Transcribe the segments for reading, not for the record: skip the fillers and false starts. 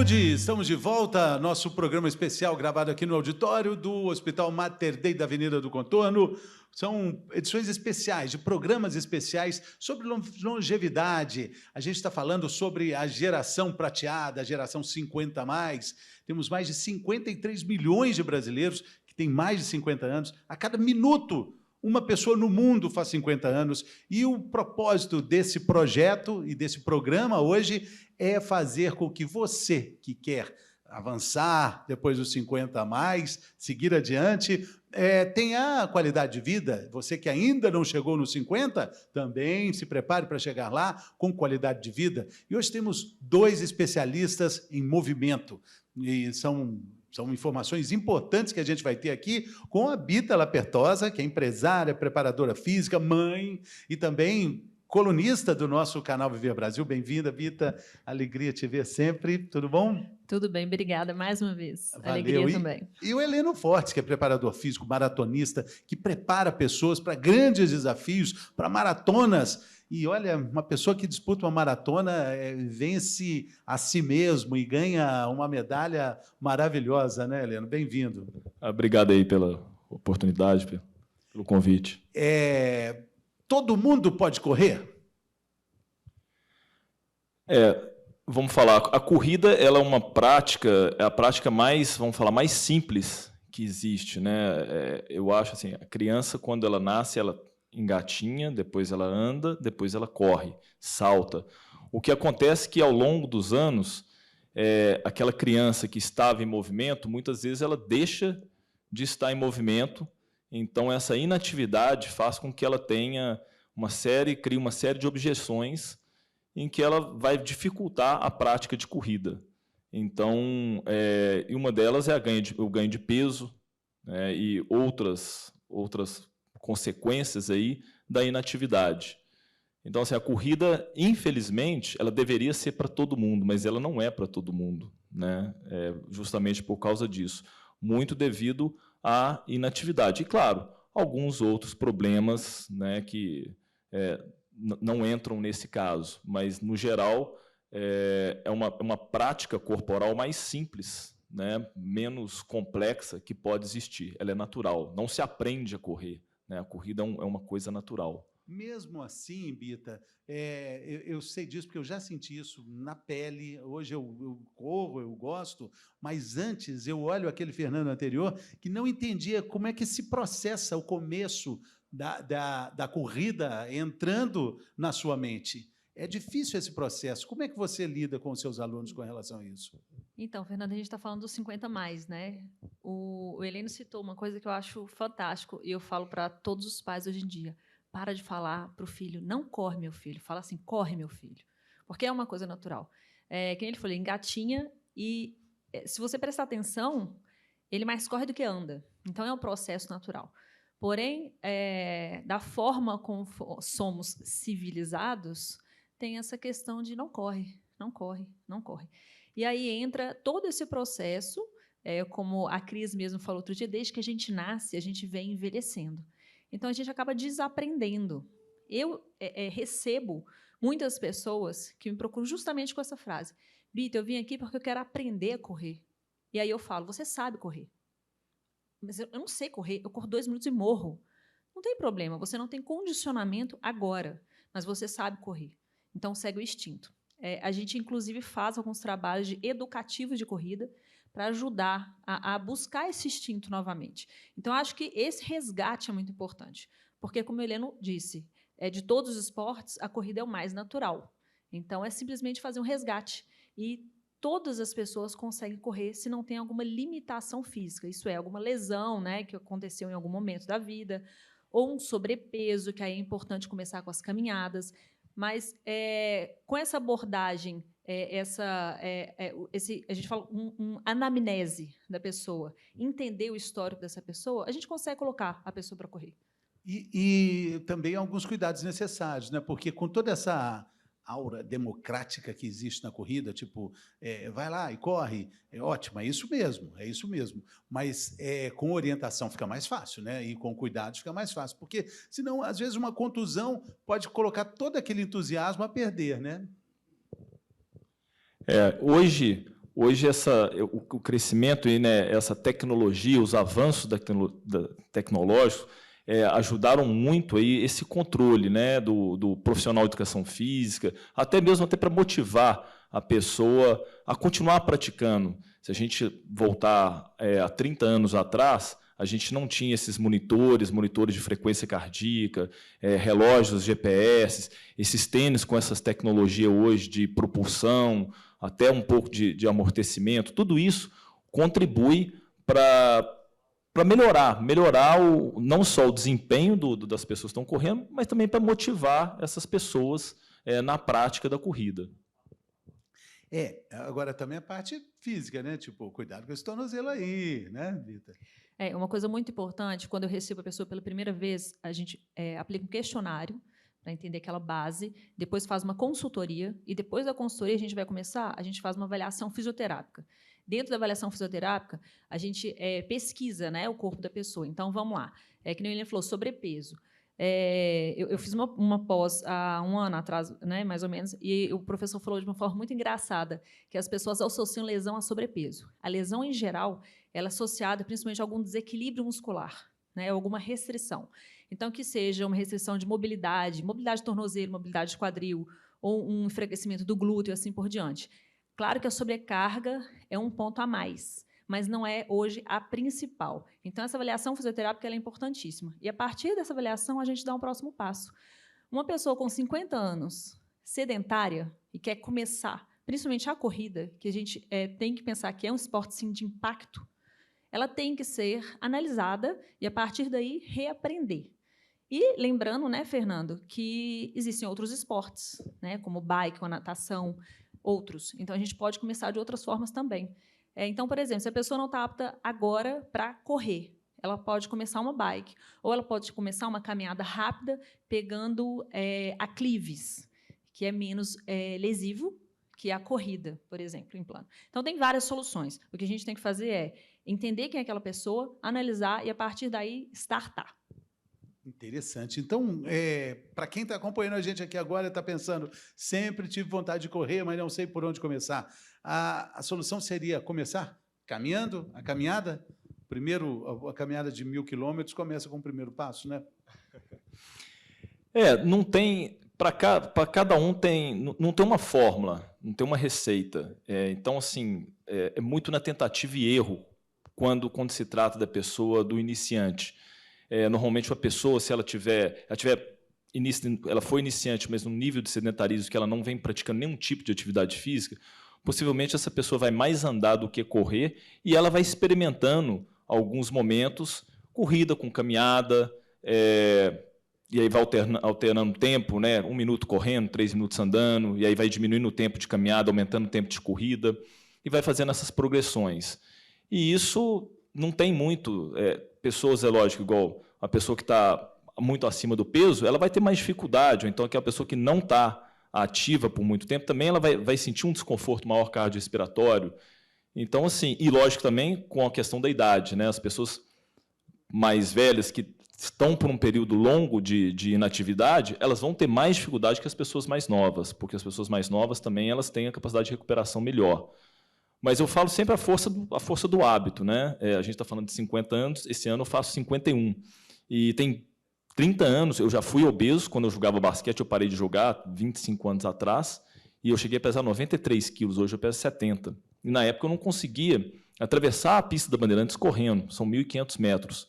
Saúde, estamos de volta. Nosso programa especial gravado aqui no auditório do Hospital Mater Dei da Avenida do Contorno. São edições especiais, de programas especiais sobre longevidade. A gente está falando sobre a geração prateada, a geração 50+. Temos mais de 53 milhões de brasileiros que têm mais de 50 anos. A cada minuto, uma pessoa no mundo faz 50 anos. E o propósito desse projeto e desse programa hoje é fazer com que você, que quer avançar depois dos 50+, seguir adiante, tenha qualidade de vida. Você que ainda não chegou nos 50, também se prepare para chegar lá com qualidade de vida. E hoje temos 2 especialistas em movimento. E são informações importantes que a gente vai ter aqui com a Bita Lapertosa, que é empresária, preparadora física, mãe e também colunista do nosso canal Viver Brasil. Bem-vinda, Bita. Alegria te ver sempre. Tudo bom? Tudo bem, obrigada mais uma vez. Valeu. Alegria também. E o Heleno Fortes, que é preparador físico, maratonista, que prepara pessoas para grandes desafios, para maratonas. E olha, uma pessoa que disputa uma maratona vence a si mesmo e ganha uma medalha maravilhosa, né, Heleno? Bem-vindo. Obrigado aí pela oportunidade, pelo convite. Todo mundo pode correr? Vamos falar, a corrida ela é uma prática, é a prática mais, vamos falar, mais simples que existe, né? Eu acho assim, a criança quando ela nasce, ela engatinha, depois ela anda, depois ela corre, salta. O que acontece é que ao longo dos anos, aquela criança que estava em movimento, muitas vezes ela deixa de estar em movimento. Então, essa inatividade faz com que ela tenha cria uma série de objeções em que ela vai dificultar a prática de corrida. Então, e uma delas é o ganho de peso, né, e outras consequências aí da inatividade. Então, assim, a corrida, infelizmente, ela deveria ser para todo mundo, mas ela não é para todo mundo, né? Justamente por causa disso. Muito devido à inatividade. E, claro, alguns outros problemas, né, que não entram nesse caso, mas, no geral, é uma prática corporal mais simples, né, menos complexa que pode existir. Ela é natural, não se aprende a correr, né? A corrida é uma coisa natural. Mesmo assim, Bita, eu sei disso porque eu já senti isso na pele. Hoje eu corro, eu gosto, mas antes eu olho aquele Fernando anterior que não entendia como é que se processa o começo da corrida entrando na sua mente. É difícil esse processo. Como é que você lida com os seus alunos com relação a isso? Então, Fernando, a gente está falando dos 50+, né? O Heleno citou uma coisa que eu acho fantástico e eu falo para todos os pais hoje em dia. Para de falar para o filho, não corre, meu filho. Fala assim, corre, meu filho. Porque é uma coisa natural. Quem ele falou, engatinha e, se você prestar atenção, ele mais corre do que anda. Então, é um processo natural. Porém, da forma como somos civilizados, tem essa questão de não corre, não corre, não corre. E aí entra todo esse processo, como a Cris mesmo falou outro dia, desde que a gente nasce, a gente vem envelhecendo. Então, a gente acaba desaprendendo. Eu recebo muitas pessoas que me procuram justamente com essa frase. Bita, eu vim aqui porque eu quero aprender a correr. E aí eu falo, você sabe correr. Mas eu não sei correr, eu corro 2 minutos e morro. Não tem problema, você não tem condicionamento agora, mas você sabe correr. Então, segue o instinto. A gente, inclusive, faz alguns trabalhos educativos de corrida para ajudar a buscar esse instinto novamente. Então, acho que esse resgate é muito importante, porque, como o Heleno disse, de todos os esportes, a corrida é o mais natural. Então, é simplesmente fazer um resgate. E todas as pessoas conseguem correr se não tem alguma limitação física, isso é, alguma lesão, né, que aconteceu em algum momento da vida, ou um sobrepeso, que aí é importante começar com as caminhadas. Mas, com essa abordagem, a gente fala anamnese da pessoa, entender o histórico dessa pessoa, a gente consegue colocar a pessoa para correr. E também alguns cuidados necessários, né? Porque com toda essa aura democrática que existe na corrida, tipo, vai lá e corre, é ótimo, é isso mesmo. Mas com orientação fica mais fácil, né? E com cuidados fica mais fácil, porque senão, às vezes, uma contusão pode colocar todo aquele entusiasmo a perder, né? Hoje, hoje o crescimento e, né, essa tecnologia, os avanços tecnológicos ajudaram muito aí esse controle, né, do profissional de educação física, até para motivar a pessoa a continuar praticando. Se a gente voltar há 30 anos atrás, a gente não tinha esses monitores de frequência cardíaca, relógios GPS, esses tênis com essas tecnologias hoje de propulsão, até um pouco de amortecimento. Tudo isso contribui para melhorar não só o desempenho das pessoas que estão correndo, mas também para motivar essas pessoas na prática da corrida. Agora também a parte física, né? Tipo, cuidado com esse tornozelo aí, né, Vitor? Uma coisa muito importante, quando eu recebo a pessoa pela primeira vez, a gente aplica um questionário para entender aquela base, depois faz uma consultoria, e depois da consultoria a gente faz uma avaliação fisioterápica. Dentro da avaliação fisioterápica, a gente pesquisa, né, o corpo da pessoa. Então, vamos lá. Que nem ele falou, sobrepeso. Eu fiz uma pós há um ano atrás, né, mais ou menos, e o professor falou de uma forma muito engraçada que as pessoas associam lesão a sobrepeso. A lesão, em geral, ela é associada principalmente a algum desequilíbrio muscular, né, alguma restrição. Então, que seja uma restrição de mobilidade de tornozelo, mobilidade de quadril, ou um enfraquecimento do glúteo, e assim por diante. Claro que a sobrecarga é um ponto a mais, mas não é hoje a principal. Então, essa avaliação fisioterápica ela é importantíssima. E, a partir dessa avaliação, a gente dá um próximo passo. Uma pessoa com 50 anos, sedentária, e quer começar, principalmente a corrida, que a gente tem que pensar que é um esporte, sim, de impacto, ela tem que ser analisada e, a partir daí, reaprender. E lembrando, né, Fernando, que existem outros esportes, né, como o bike, a natação, outros. Então, a gente pode começar de outras formas também. Então, por exemplo, se a pessoa não está apta agora para correr, ela pode começar uma bike, ou ela pode começar uma caminhada rápida, pegando aclives, que é menos lesivo que a corrida, por exemplo, em plano. Então, tem várias soluções. O que a gente tem que fazer é entender quem é aquela pessoa, analisar e, a partir daí, startar. Interessante. Então, para quem está acompanhando a gente aqui agora, está pensando, sempre tive vontade de correr, mas não sei por onde começar. A solução seria começar caminhando, a caminhada. Primeiro, a caminhada de 1.000 quilômetros começa com o primeiro passo, né? Não tem... Para cada um não tem uma fórmula, não tem uma receita. Então, assim, é muito na tentativa e erro quando se trata da pessoa, do iniciante. Normalmente, a pessoa, se ela foi iniciante, mas num nível de sedentarismo que ela não vem praticando nenhum tipo de atividade física, possivelmente essa pessoa vai mais andar do que correr e ela vai experimentando alguns momentos, corrida com caminhada, e aí vai alternando o tempo, né? 1 minuto correndo, 3 minutos andando, e aí vai diminuindo o tempo de caminhada, aumentando o tempo de corrida, e vai fazendo essas progressões. E isso não tem muito... pessoas, é lógico, igual a pessoa que está muito acima do peso, ela vai ter mais dificuldade, ou então aquela pessoa que não está ativa por muito tempo, também ela vai sentir um desconforto maior cardiorrespiratório. Então, assim, e lógico também com a questão da idade, né? As pessoas mais velhas que estão por um período longo de inatividade, elas vão ter mais dificuldade que as pessoas mais novas, porque as pessoas mais novas também elas têm a capacidade de recuperação melhor. Mas eu falo sempre a força do hábito, né? A gente está falando de 50 anos, esse ano eu faço 51. E tem 30 anos, eu já fui obeso, quando eu jogava basquete, eu parei de jogar 25 anos atrás, e eu cheguei a pesar 93 quilos, hoje eu peso 70. E na época eu não conseguia atravessar a pista da Bandeirantes correndo, são 1.500 metros.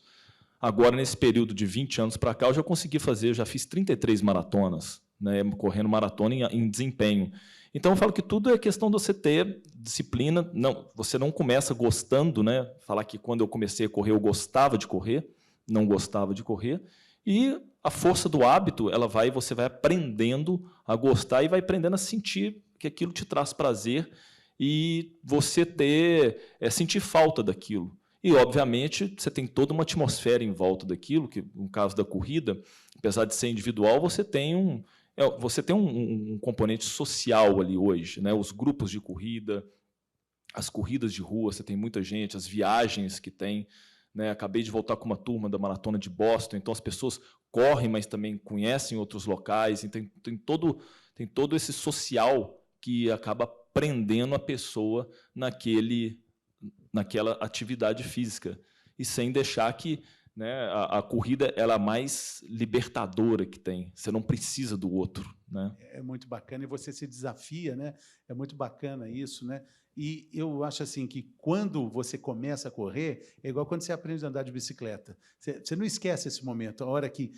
Agora, nesse período de 20 anos para cá, eu já consegui fazer, eu já fiz 33 maratonas, né, correndo maratona em desempenho. Então, eu falo que tudo é questão de você ter disciplina. Não, você não começa gostando, né? Falar que quando eu comecei a correr, eu gostava de correr, não gostava de correr. E a força do hábito, você vai aprendendo a gostar e vai aprendendo a sentir que aquilo te traz prazer e você sentir falta daquilo. E, obviamente, você tem toda uma atmosfera em volta daquilo, que no caso da corrida, apesar de ser individual, você tem um componente social ali hoje, né? Os grupos de corrida, as corridas de rua, você tem muita gente, as viagens que tem, né? Acabei de voltar com uma turma da Maratona de Boston, então as pessoas correm, mas também conhecem outros locais, então tem todo esse social que acaba prendendo a pessoa naquela atividade física e sem deixar que, né, a corrida ela é a mais libertadora que tem. Você não precisa do outro, né? É muito bacana, e você se desafia, né? É muito bacana isso, né? E eu acho assim que quando você começa a correr, é igual quando você aprende a andar de bicicleta. Você não esquece esse momento, a hora que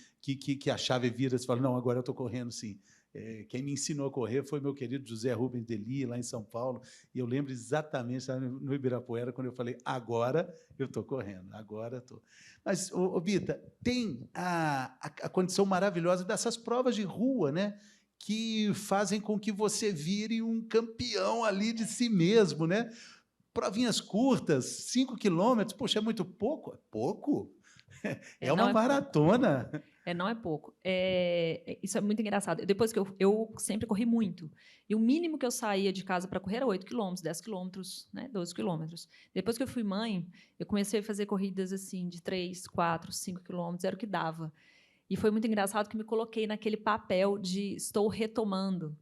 a chave vira, você fala, não, agora eu estou correndo sim. Quem me ensinou a correr foi meu querido José Rubens Deli, lá em São Paulo, e eu lembro exatamente, sabe, no Ibirapuera, quando eu falei, agora eu estou correndo, agora estou. Mas, Bita, tem a condição maravilhosa dessas provas de rua, né? Que fazem com que você vire um campeão ali de si mesmo, né? Provinhas curtas, 5 quilômetros, poxa, é muito pouco? É pouco? É uma maratona. Não é pouco. Isso é muito engraçado. Depois que eu sempre corri muito. E o mínimo que eu saía de casa para correr era 8 quilômetros, 10 quilômetros, né, 12 quilômetros. Depois que eu fui mãe, eu comecei a fazer corridas assim de 3, 4, 5 quilômetros, era o que dava. E foi muito engraçado que me coloquei naquele papel de estou retomando.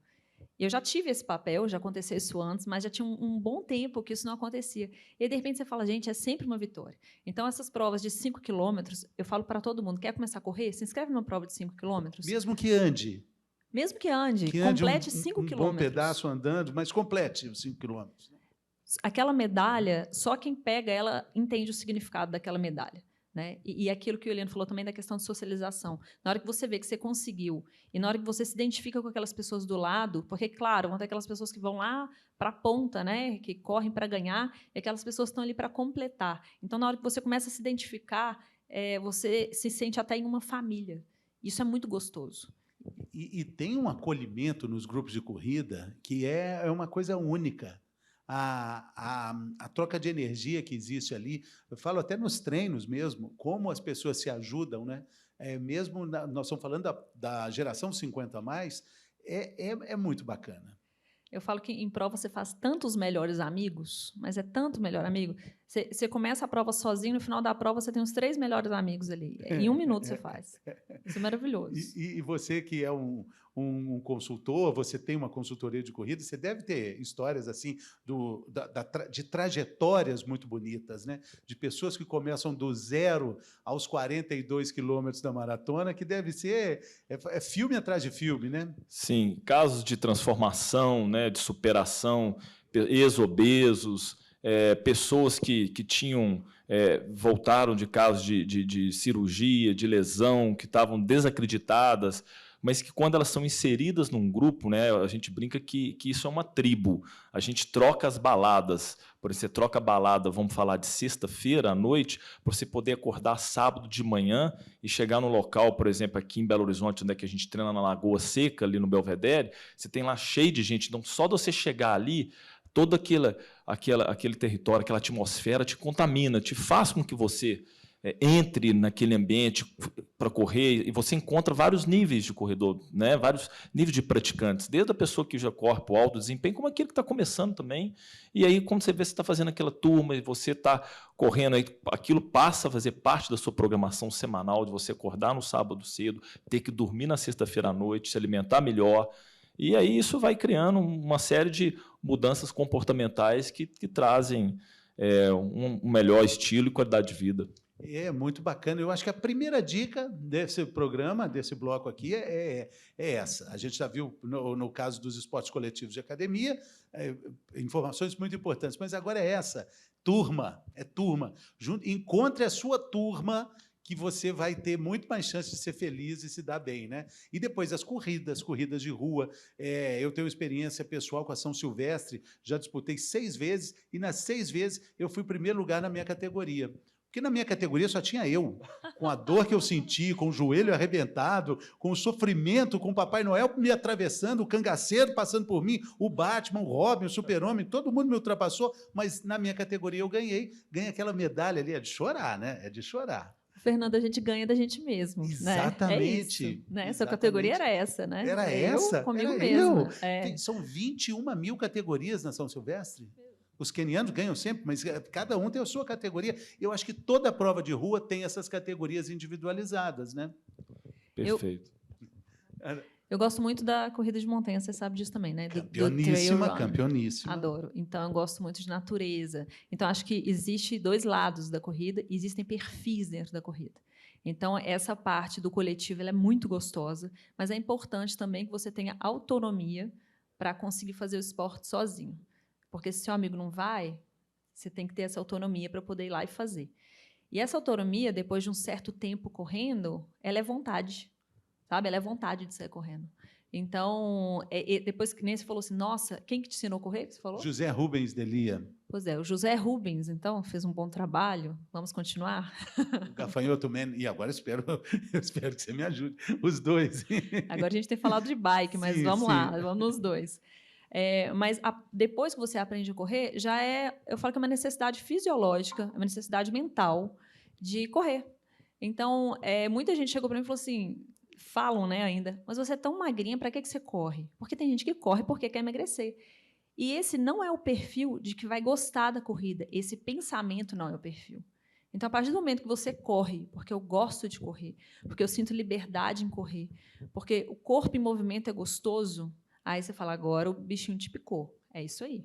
Eu já tive esse papel, já aconteceu isso antes, mas já tinha um bom tempo que isso não acontecia. E, de repente, você fala, gente, é sempre uma vitória. Então, essas provas de 5 quilômetros, eu falo para todo mundo, quer começar a correr? Se inscreve numa prova de 5 quilômetros. Mesmo que ande. Mesmo que ande, complete 5 quilômetros. Um bom pedaço andando, mas complete os 5 quilômetros. Aquela medalha, só quem pega ela entende o significado daquela medalha. Né? E aquilo que o Heleno falou também da questão de socialização. Na hora que você vê que você conseguiu, e na hora que você se identifica com aquelas pessoas do lado, porque, claro, vão ter aquelas pessoas que vão lá para a ponta, né? Que correm para ganhar, e aquelas pessoas estão ali para completar. Então, na hora que você começa a se identificar, você se sente até em uma família. Isso é muito gostoso. E tem um acolhimento nos grupos de corrida que é uma coisa única. A troca de energia que existe ali, eu falo até nos treinos mesmo, como as pessoas se ajudam, né? Mesmo nós estamos falando da geração 50 a mais, é muito bacana. Eu falo que em prova você faz tantos melhores amigos, mas é tanto melhor amigo. Você começa a prova sozinho, no final da prova você tem os 3 melhores amigos ali. Em 1 minuto você faz. Isso é maravilhoso. E você que é um consultor, você tem uma consultoria de corrida, você deve ter histórias assim de trajetórias muito bonitas, né? De pessoas que começam do 0 aos 42 quilômetros da maratona, que deve ser filme atrás de filme, né? Sim, casos de transformação, né, de superação, ex-obesos, pessoas que tinham voltaram de casos de cirurgia, de lesão, que estavam desacreditadas, mas que quando elas são inseridas num grupo, né, a gente brinca que isso é uma tribo. A gente troca as baladas. Por exemplo, você troca a balada, vamos falar de sexta-feira à noite, para você poder acordar sábado de manhã e chegar no local, por exemplo, aqui em Belo Horizonte, onde é que a gente treina na Lagoa Seca, ali no Belvedere, você tem lá cheio de gente. Então, só de você chegar ali, todo aquele território, aquela atmosfera te contamina, te faz com que você entre naquele ambiente para correr, e você encontra vários níveis de corredor, né? Vários níveis de praticantes, desde a pessoa que já corre para o alto desempenho, como aquele que está começando também. E aí, quando você vê, você está fazendo aquela turma e você está correndo, aí, aquilo passa a fazer parte da sua programação semanal, de você acordar no sábado cedo, ter que dormir na sexta-feira à noite, se alimentar melhor. E aí isso vai criando uma série de mudanças comportamentais que trazem um melhor estilo e qualidade de vida. É muito bacana. Eu acho que a primeira dica desse programa, desse bloco aqui, é essa. A gente já viu, no caso dos esportes coletivos de academia, informações muito importantes, mas agora é essa. Turma, turma. Encontre a sua turma, que você vai ter muito mais chance de ser feliz e se dar bem, né? E depois as corridas de rua. Eu tenho experiência pessoal com a São Silvestre, já disputei 6 vezes, e nas 6 vezes eu fui primeiro lugar na minha categoria. Porque na minha categoria só tinha eu, com a dor que eu senti, com o joelho arrebentado, com o sofrimento, com o Papai Noel me atravessando, o cangaceiro passando por mim, o Batman, o Robin, o Super-Homem, todo mundo me ultrapassou, mas na minha categoria eu ganhei aquela medalha ali, é de chorar, né? É de chorar. Fernando, a gente ganha da gente mesmo. Exatamente. Né? É isso, né? Essa categoria era essa, né? Era essa? Comigo era mesma. São 21 mil categorias na São Silvestre. Os quenianos ganham sempre, mas cada um tem a sua categoria. Eu acho que toda prova de rua tem essas categorias individualizadas, né? Perfeito. Eu gosto muito da corrida de montanha, você sabe disso também, né? Do Campeoníssima, trail run. campeoníssima. Adoro. Então, eu gosto muito de natureza. Então, acho que existe dois lados da corrida e existem perfis dentro da corrida. Então, essa parte do coletivo ela é muito gostosa, mas é importante também que você tenha autonomia para conseguir fazer o esporte sozinho. Porque se seu amigo não vai, você tem que ter essa autonomia para poder ir lá e fazer. E essa autonomia, depois de um certo tempo correndo, ela é vontade, sabe? Ela é vontade de sair correndo. Então, depois que nem você falou assim, nossa, quem que te ensinou a correr? Você falou? José Rubens Delia. Pois é, o José Rubens, então, fez um bom trabalho. Vamos continuar? O Gafanhoto Man. E agora eu espero que você me ajude. Os dois. Agora a gente tem falado de bike, mas Sim, vamos sim. lá, vamos nos dois. Mas depois que você aprende a correr, eu falo que é uma necessidade fisiológica, é uma necessidade mental de correr. Então, muita gente chegou para mim e falou assim, falam, né, ainda, mas você é tão magrinha, para que você corre? Porque tem gente que corre porque quer emagrecer. E esse não é o perfil de que vai gostar da corrida, esse pensamento não é o perfil. Então, a partir do momento que você corre, porque eu gosto de correr, porque eu sinto liberdade em correr, porque o corpo em movimento é gostoso, aí você fala, agora o bichinho te picou. É isso aí.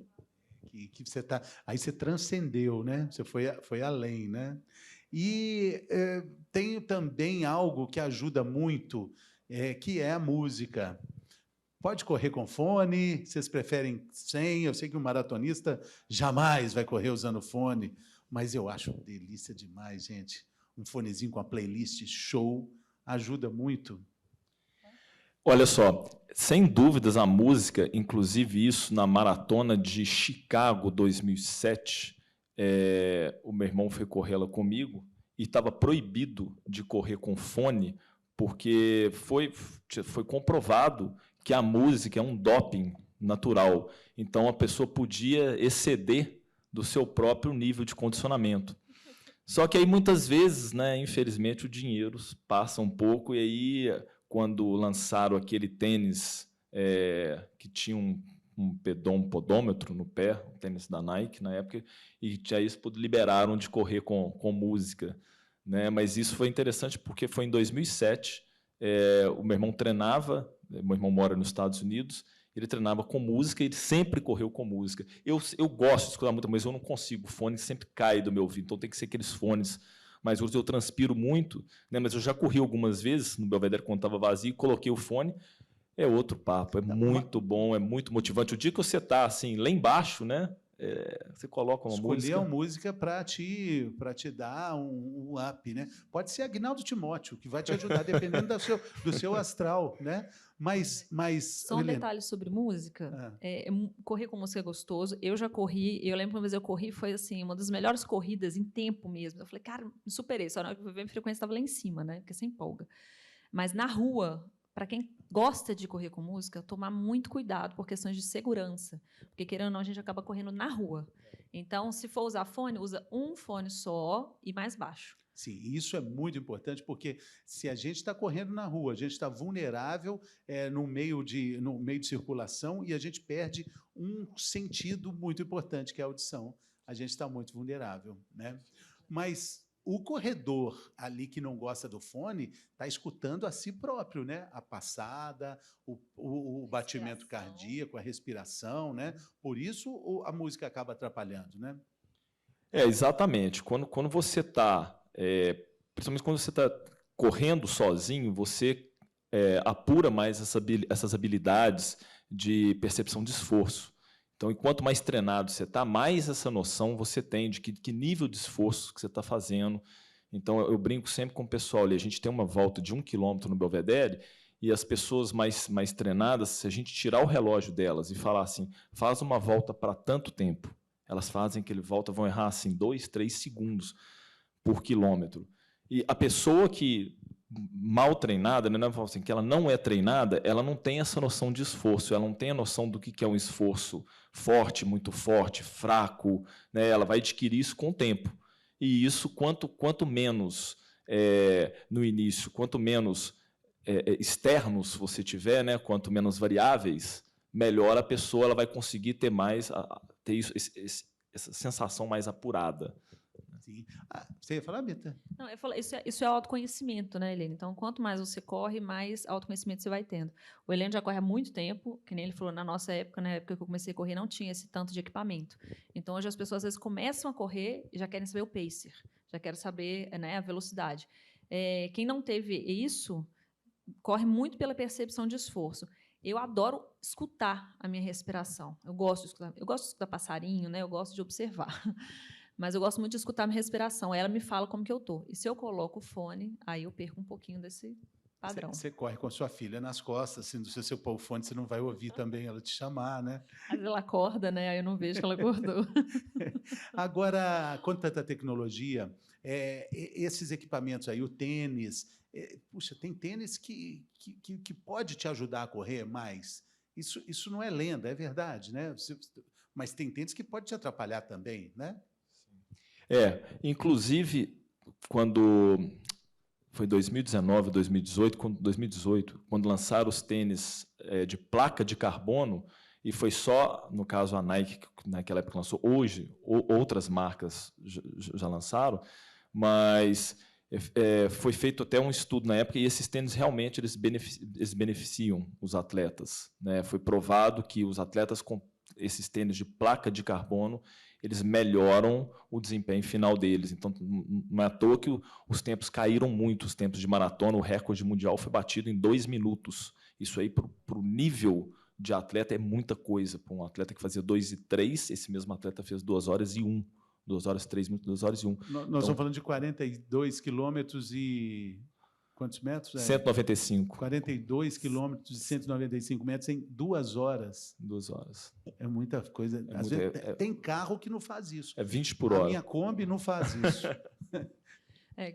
Que você tá, aí você transcendeu, né? Você foi além, né? E tem também algo que ajuda muito, que é a música. Pode correr com fone, vocês preferem sem? Eu sei que o maratonista jamais vai correr usando fone, mas eu acho delícia demais, gente. Um fonezinho com a playlist show ajuda muito. Olha só, sem dúvidas a música, inclusive isso na maratona de Chicago 2007, o meu irmão foi correr ela comigo e estava proibido de correr com fone, porque foi comprovado que a música é um doping natural. Então, a pessoa podia exceder do seu próprio nível de condicionamento. Só que aí, muitas vezes, né, infelizmente, o dinheiro passa um pouco, e aí, quando lançaram aquele tênis que tinha um podômetro no pé, o tênis da Nike na época, e aí eles liberaram de correr com música. Né? Mas isso foi interessante porque foi em 2007, o meu irmão treinava, meu irmão mora nos Estados Unidos, ele treinava com música e ele sempre correu com música. Eu gosto de escutar muito, mas eu não consigo, o fone sempre cai do meu ouvido, então tem que ser aqueles fones mais duros. Eu transpiro muito, né? Mas eu já corri algumas vezes no Belvedere quando estava vazio, coloquei o fone, é outro papo, é muito bom, é muito motivante. O dia que você está assim, lá embaixo, né? Você coloca uma Escolher música. uma música para te dar um up, né? Pode ser Agnaldo Timóteo, que vai te ajudar, dependendo do seu astral, né? Mas só um detalhe sobre música. Correr com música é gostoso. Eu já corri, eu lembro que uma vez eu corri, foi assim, uma das melhores corridas em tempo mesmo. Eu falei, cara, me superei. Só na hora que eu vi, a frequência estava lá em cima, né? Porque você empolga. Mas na rua, para quem gosta de correr com música, tomar muito cuidado por questões de segurança. Porque, querendo ou não, a gente acaba correndo na rua. Então, se for usar fone, usa um fone só e mais baixo. Sim, isso é muito importante, porque se a gente está correndo na rua, a gente está vulnerável no meio de circulação e a gente perde um sentido muito importante, que é a audição. A gente está muito vulnerável, né? Mas o corredor ali que não gosta do fone está escutando a si próprio, né? A passada, o batimento cardíaco, a respiração, né? Por isso a música acaba atrapalhando, né? Exatamente. Quando você está, principalmente quando você está correndo sozinho, você apura mais essas habilidades de percepção de esforço. Então, enquanto mais treinado você está, mais essa noção você tem de que nível de esforço que você está fazendo. Então, eu brinco sempre com o pessoal ali, a gente tem uma volta de 1 quilômetro no Belvedere, e as pessoas mais treinadas, se a gente tirar o relógio delas e falar assim, faz uma volta para tanto tempo, elas fazem aquele volta, vão errar assim 2, 3 segundos por quilômetro. E a pessoa que mal treinada, né, assim, que ela não é treinada, ela não tem essa noção de esforço, ela não tem a noção do que é um esforço forte, muito forte, fraco, né, ela vai adquirir isso com o tempo. E isso, quanto menos no início, quanto menos externos você tiver, né, quanto menos variáveis, melhor a pessoa ela vai conseguir ter mais, ter essa sensação mais apurada. Sim. Você ia falar, Bita? Não, eu falo, isso é autoconhecimento, né, Helene? Então, quanto mais você corre, mais autoconhecimento você vai tendo. O Helene já corre há muito tempo, que nem ele falou, na nossa época, na época que eu comecei a correr, não tinha esse tanto de equipamento. Então, hoje as pessoas, às vezes, começam a correr e já querem saber o pacer, já querem saber, né, a velocidade. Quem não teve isso, corre muito pela percepção de esforço. Eu adoro escutar a minha respiração. Eu gosto de escutar passarinho, né? Eu gosto de observar. Mas eu gosto muito de escutar a minha respiração. Ela me fala como que eu estou. E se eu coloco o fone, aí eu perco um pouquinho desse padrão. Você corre com a sua filha nas costas, assim, se você pôr o fone, você não vai ouvir também ela te chamar, né? Às vezes ela acorda, né? Aí eu não vejo que ela acordou. Agora, com tanta tecnologia, esses equipamentos aí, o tênis, puxa, tem tênis que pode te ajudar a correr mais. Isso não é lenda, é verdade, né? Mas tem tênis que pode te atrapalhar também, né? Inclusive, quando foi 2019, 2018, quando lançaram os tênis de placa de carbono, e foi só, no caso, a Nike, que naquela época lançou, hoje, outras marcas já lançaram, mas foi feito até um estudo na época, e esses tênis realmente eles beneficiam os atletas, né? Foi provado que os atletas com esses tênis de placa de carbono, eles melhoram o desempenho final deles. Então, não é à toa que os tempos caíram muito, os tempos de maratona, o recorde mundial foi batido em 2 minutos. Isso aí, para o nível de atleta, é muita coisa. Para um atleta que fazia 2:03, esse mesmo atleta fez 2h01, 2h03 minutos, 2h01. Nós estamos falando de 42 quilômetros e... Quantos metros? 195. 42 quilômetros de 195 metros em 2 horas. 2 horas. É muita coisa. Às vezes, tem carro que não faz isso. É 20 por hora. A minha Kombi não faz isso.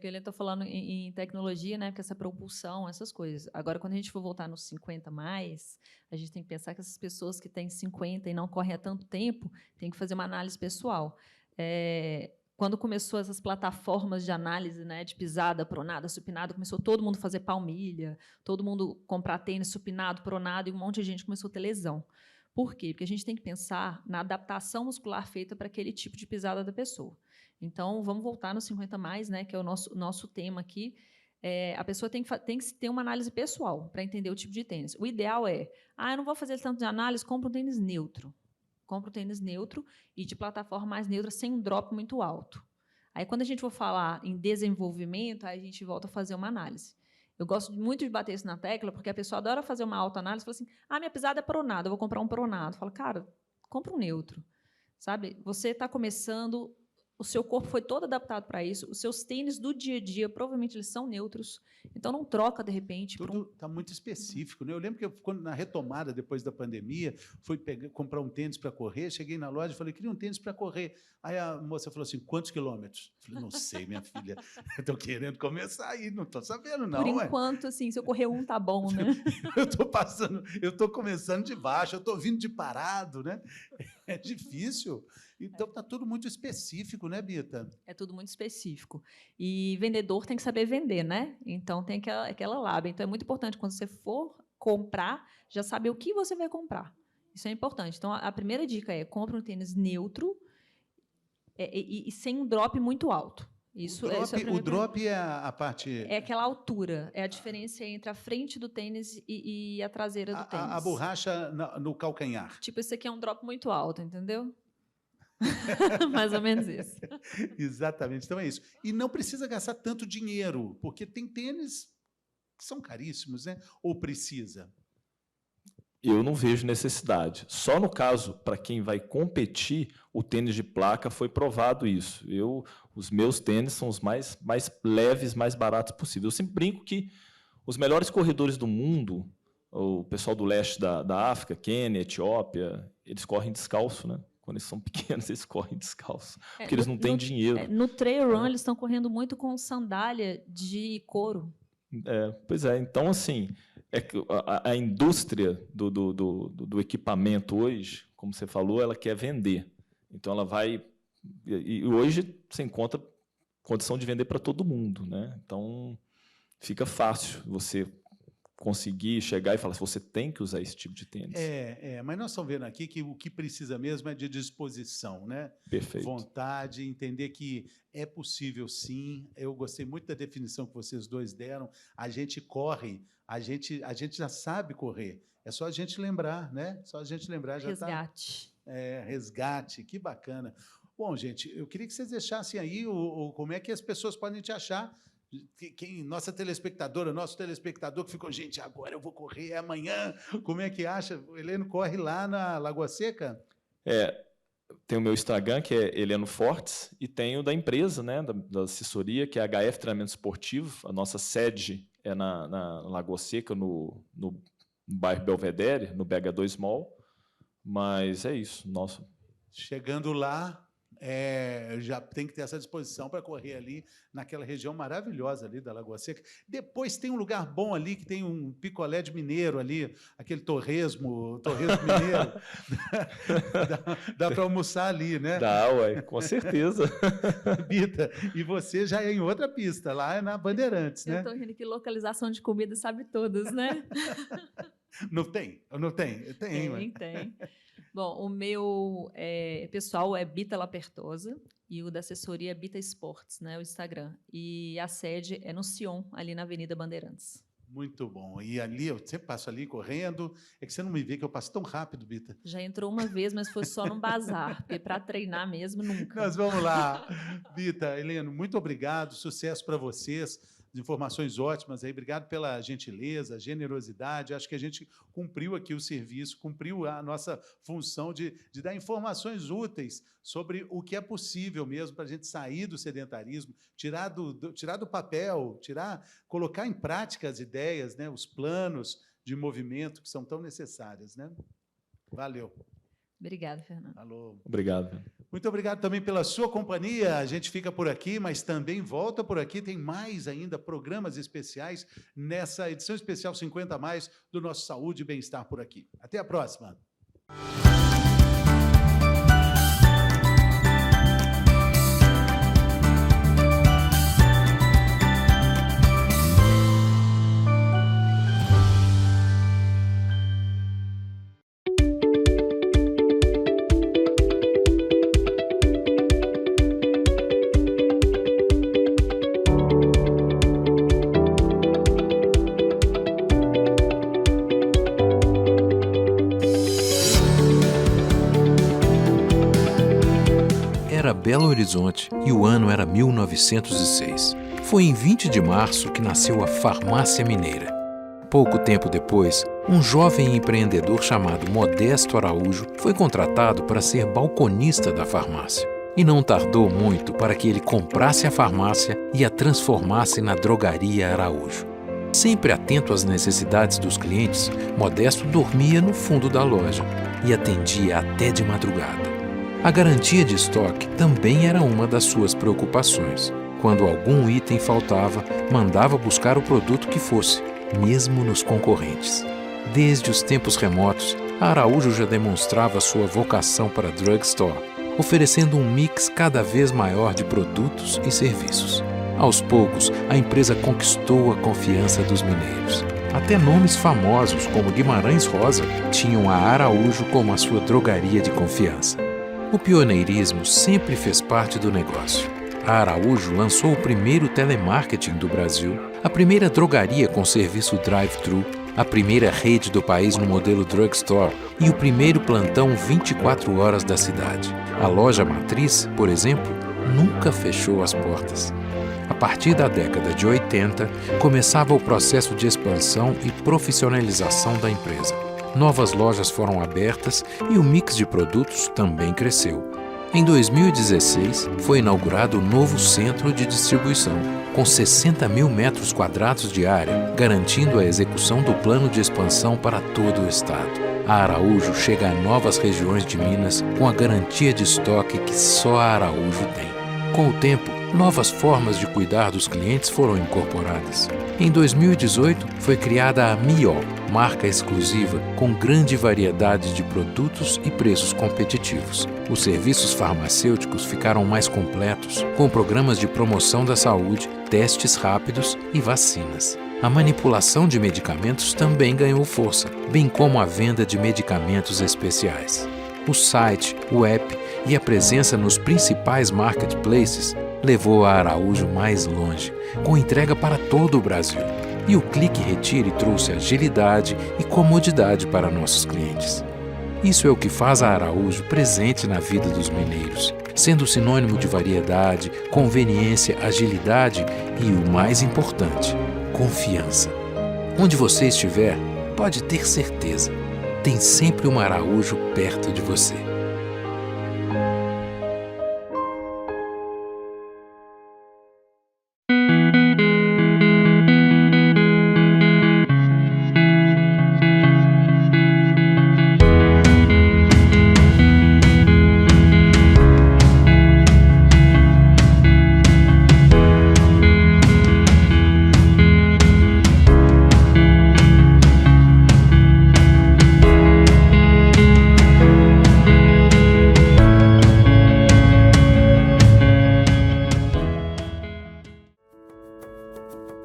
Que ele está falando em tecnologia, né? Que essa propulsão, essas coisas. Agora, quando a gente for voltar nos 50 mais, a gente tem que pensar que essas pessoas que têm 50 e não correm há tanto tempo, tem que fazer uma análise pessoal. Quando começou essas plataformas de análise, né, de pisada, pronada, supinada, começou todo mundo a fazer palmilha, todo mundo comprar tênis supinado, pronado, e um monte de gente começou a ter lesão. Por quê? Porque a gente tem que pensar na adaptação muscular feita para aquele tipo de pisada da pessoa. Então, vamos voltar nos 50 mais, né, que é o nosso tema aqui. A pessoa tem que ter uma análise pessoal para entender o tipo de tênis. O ideal eu não vou fazer tanto de análise, compra um tênis neutro. Compra um tênis neutro e de plataforma mais neutra, sem um drop muito alto. Aí, quando a gente for falar em desenvolvimento, aí a gente volta a fazer uma análise. Eu gosto muito de bater isso na tecla, porque a pessoa adora fazer uma autoanálise e fala assim, minha pisada é pronada, eu vou comprar um pronado. Fala, cara, compra um neutro. Sabe? Você está começando, o seu corpo foi todo adaptado para isso, os seus tênis do dia a dia, provavelmente eles são neutros, então não troca, de repente. Tudo está muito específico, né? Eu lembro que quando na retomada, depois da pandemia, fui comprar um tênis para correr, cheguei na loja e falei, queria um tênis para correr. Aí a moça falou assim, quantos quilômetros? Eu falei, não sei, minha filha, estou querendo começar aí, não estou sabendo não. Por enquanto, assim, se eu correr tá bom, né? eu estou começando de baixo, eu estou vindo de parado, né? É difícil. Então, está tudo muito específico, né, Bita? É tudo muito específico. E vendedor tem que saber vender, né? Então, tem aquela lábia. Então, é muito importante, quando você for comprar, já saber o que você vai comprar. Isso é importante. Então, a primeira dica compre um tênis neutro e sem um drop muito alto. O drop é a parte... É aquela altura. É a diferença entre a frente do tênis e a traseira do tênis. A borracha no calcanhar. Tipo, esse aqui é um drop muito alto, entendeu? Mais ou menos isso. Exatamente, então é isso. E não precisa gastar tanto dinheiro, porque tem tênis que são caríssimos, né? Ou precisa? Eu não vejo necessidade. Só no caso, para quem vai competir, o tênis de placa foi provado isso. Os meus tênis são os mais leves, mais baratos possível. Eu sempre brinco que os melhores corredores do mundo, o pessoal do leste da África, Quênia, Etiópia, eles correm descalço, né? Quando eles são pequenos, eles correm descalço, porque eles não têm dinheiro. No trail run, eles estão correndo muito com sandália de couro. Pois é, então, assim, a indústria do equipamento hoje, como você falou, ela quer vender. Então, ela vai... E hoje, você encontra condição de vender para todo mundo, né? Então, fica fácil você conseguir chegar e falar, você tem que usar esse tipo de tênis. Mas nós estamos vendo aqui que o que precisa mesmo é de disposição, né? Perfeito. Vontade, entender que é possível sim. Eu gostei muito da definição que vocês dois deram. A gente corre, a gente já sabe correr. É só a gente lembrar, né? Só a gente lembrar. Resgate. Resgate, que bacana. Bom, gente, eu queria que vocês deixassem aí como é que as pessoas podem te achar. Nosso telespectador que ficou, gente, agora eu vou correr, é amanhã. Como é que acha? O Heleno corre lá na Lagoa Seca? Tem o meu Instagram, que é Heleno Fortes, e tem o da empresa, né, da assessoria, que é HF Treinamento Esportivo. A nossa sede é na Lagoa Seca, no bairro Belvedere, no BH2 Mall. Mas é isso. Chegando lá, já tem que ter essa disposição para correr ali naquela região maravilhosa ali da Lagoa Seca. Depois tem um lugar bom ali, que tem um picolé de mineiro ali, aquele torresmo mineiro. Dá para almoçar ali, né? Dá, ué, com certeza. Bita, e você já é em outra pista, lá é na Bandeirantes, né? Eu estou rindo que localização de comida sabe todas, né? Não tem? Tem. Bom, o meu pessoal é Bita Lapertosa e o da assessoria é Bita Esportes, né, o Instagram. E a sede é no Sion, ali na Avenida Bandeirantes. Muito bom. E ali, eu sempre passo ali correndo. É que você não me vê, que eu passo tão rápido, Bita. Já entrou uma vez, mas foi só no bazar, porque para treinar mesmo, nunca. Nós vamos lá. Bita, Heleno, muito obrigado. Sucesso para vocês. Informações ótimas aí, obrigado pela gentileza, generosidade. Acho que a gente cumpriu aqui o serviço, cumpriu a nossa função de dar informações úteis sobre o que é possível mesmo para a gente sair do sedentarismo, tirar do papel, colocar em prática as ideias, né, os planos de movimento que são tão necessários, né? Valeu. Obrigada, Fernando. Alô. Obrigado. Muito obrigado também pela sua companhia. A gente fica por aqui, mas também volta por aqui. Tem mais ainda programas especiais nessa edição especial 50 a mais do nosso Saúde e Bem-Estar por aqui. Até a próxima. Belo Horizonte e o ano era 1906. Foi em 20 de março que nasceu a Farmácia Mineira. Pouco tempo depois, um jovem empreendedor chamado Modesto Araújo foi contratado para ser balconista da farmácia. E não tardou muito para que ele comprasse a farmácia e a transformasse na Drogaria Araújo. Sempre atento às necessidades dos clientes, Modesto dormia no fundo da loja e atendia até de madrugada. A garantia de estoque também era uma das suas preocupações. Quando algum item faltava, mandava buscar o produto que fosse, mesmo nos concorrentes. Desde os tempos remotos, a Araújo já demonstrava sua vocação para drugstore, oferecendo um mix cada vez maior de produtos e serviços. Aos poucos, a empresa conquistou a confiança dos mineiros. Até nomes famosos, como Guimarães Rosa, tinham a Araújo como a sua drogaria de confiança. O pioneirismo sempre fez parte do negócio. A Araújo lançou o primeiro telemarketing do Brasil, a primeira drogaria com serviço drive-thru, a primeira rede do país no modelo drugstore e o primeiro plantão 24 horas da cidade. A loja matriz, por exemplo, nunca fechou as portas. A partir da década de 80, começava o processo de expansão e profissionalização da empresa. Novas lojas foram abertas e o mix de produtos também cresceu. Em 2016, foi inaugurado o novo centro de distribuição, com 60 mil metros quadrados de área, garantindo a execução do plano de expansão para todo o estado. A Araújo chega a novas regiões de Minas com a garantia de estoque que só a Araújo tem. Com o tempo, novas formas de cuidar dos clientes foram incorporadas. Em 2018, foi criada a Miol, marca exclusiva com grande variedade de produtos e preços competitivos. Os serviços farmacêuticos ficaram mais completos, com programas de promoção da saúde, testes rápidos e vacinas. a manipulação de medicamentos também ganhou força, bem como a venda de medicamentos especiais. O site, o app e a presença nos principais marketplaces levou a Araújo mais longe, com entrega para todo o Brasil. E o Clique Retire trouxe agilidade e comodidade para nossos clientes. Isso é o que faz a Araújo presente na vida dos mineiros, sendo sinônimo de variedade, conveniência, agilidade e, o mais importante, confiança. Onde você estiver, pode ter certeza, tem sempre uma Araújo perto de você.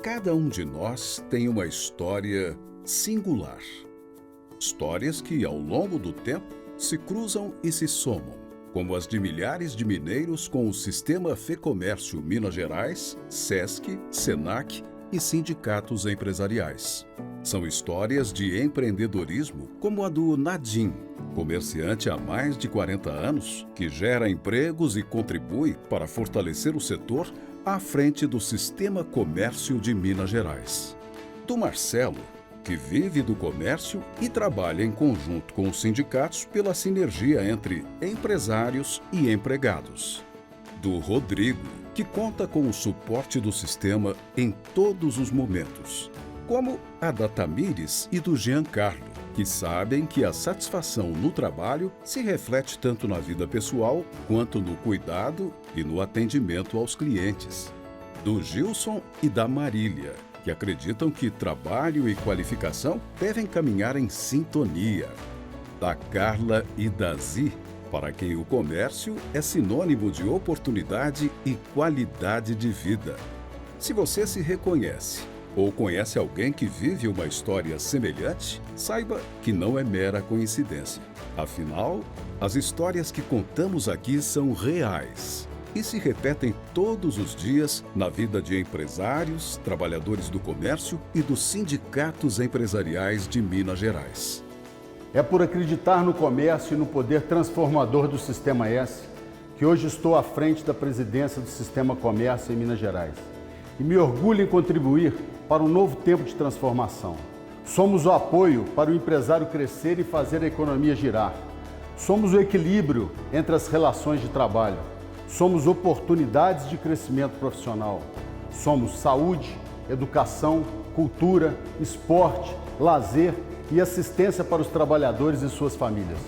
Cada um de nós tem uma história singular. Histórias que, ao longo do tempo, se cruzam e se somam, como as de milhares de mineiros com o Sistema Fecomércio Minas Gerais, SESC, SENAC e sindicatos empresariais. São histórias de empreendedorismo como a do Nadim, comerciante há mais de 40 anos, que gera empregos e contribui para fortalecer o setor à frente do Sistema Comércio de Minas Gerais. Do Marcelo, que vive do comércio e trabalha em conjunto com os sindicatos pela sinergia entre empresários e empregados. Do Rodrigo, que conta com o suporte do sistema em todos os momentos, como a da Tamires e do Giancarlo, que sabem que a satisfação no trabalho se reflete tanto na vida pessoal quanto no cuidado e no atendimento aos clientes. Do Gilson e da Marília, que acreditam que trabalho e qualificação devem caminhar em sintonia. Da Carla e da Zi, para quem o comércio é sinônimo de oportunidade e qualidade de vida. Se você se reconhece ou conhece alguém que vive uma história semelhante, saiba que não é mera coincidência. Afinal, as histórias que contamos aqui são reais e se repetem todos os dias na vida de empresários, trabalhadores do comércio e dos sindicatos empresariais de Minas Gerais. É por acreditar no comércio e no poder transformador do Sistema S que hoje estou à frente da presidência do Sistema Comércio em Minas Gerais. E me orgulho em contribuir para um novo tempo de transformação. Somos o apoio para o empresário crescer e fazer a economia girar. Somos o equilíbrio entre as relações de trabalho. Somos oportunidades de crescimento profissional. Somos saúde, educação, cultura, esporte, lazer e assistência para os trabalhadores e suas famílias.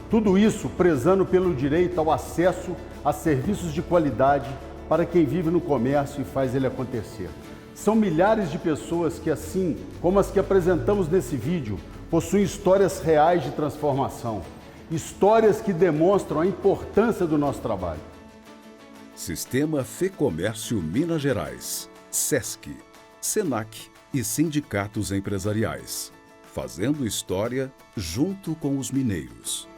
Tudo isso prezando pelo direito ao acesso a serviços de qualidade para quem vive no comércio e faz ele acontecer. São milhares de pessoas que, assim como as que apresentamos nesse vídeo, possuem histórias reais de transformação, histórias que demonstram a importância do nosso trabalho. Sistema Fecomércio Minas Gerais, SESC, SENAC e sindicatos empresariais, fazendo história junto com os mineiros.